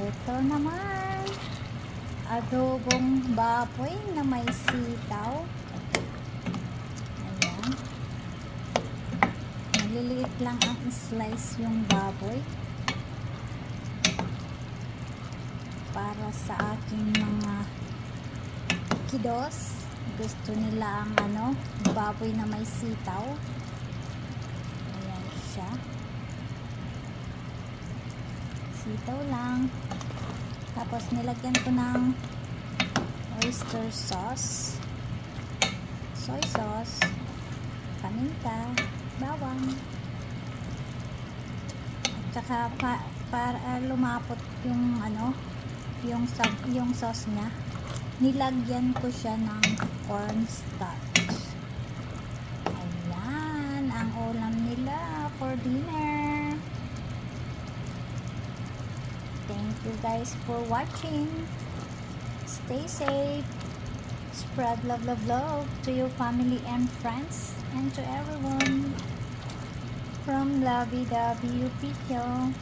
Ito naman, adobong baboy na may sitaw. Ayan. Maliliit lang ang slice yung baboy. Para sa aking mga kiddos. Gusto nila ang baboy na may sitaw. Ayan siya. Sitaw lang. Tapos nilagyan ko ng oyster sauce, soy sauce, paminta, bawang. At saka para lumapot yung sauce niya, nilagyan ko siya ng cornstarch. Ayan ang ulam nila for dinner. Thank you guys for watching. Stay safe. Spread love, love, love to your family and friends and to everyone from Lovey Dovey Picchio.